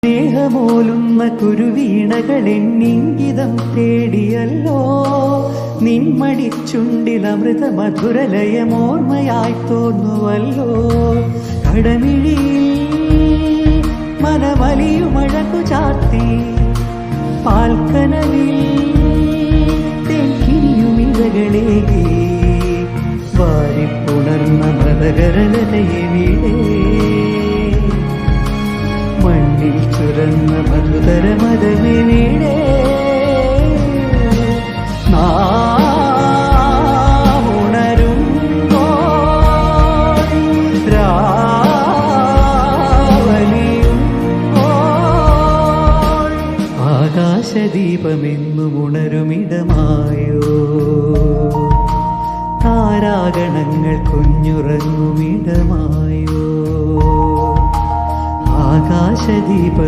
സ്നേഹമോലുന്ന കുരുവീണകളെന്നിംഗിതം തേടിയല്ലോ നിന്മടിച്ചുണ്ടിലമൃത മധുരലയമോർമ്മയായി തോന്നുവല്ലോ കടമിഴിയിൽ മനമലിയുമഴകു ചാർത്തി പാൽക്കനവിൽ തെക്കിനിയുമിഴകളേകി വാരിപ്പുണർന്ന മൃതകരലതയെവിടെ മണ്ണിൽ ചുരന്ന മധുതരമതമെവിടെ ആകാശദീപമെന്നും ഉണരുമിടമായോ താരാഗണങ്ങൾ കുഞ്ഞുറങ്ങുമിടമായോ ആകാശദീപം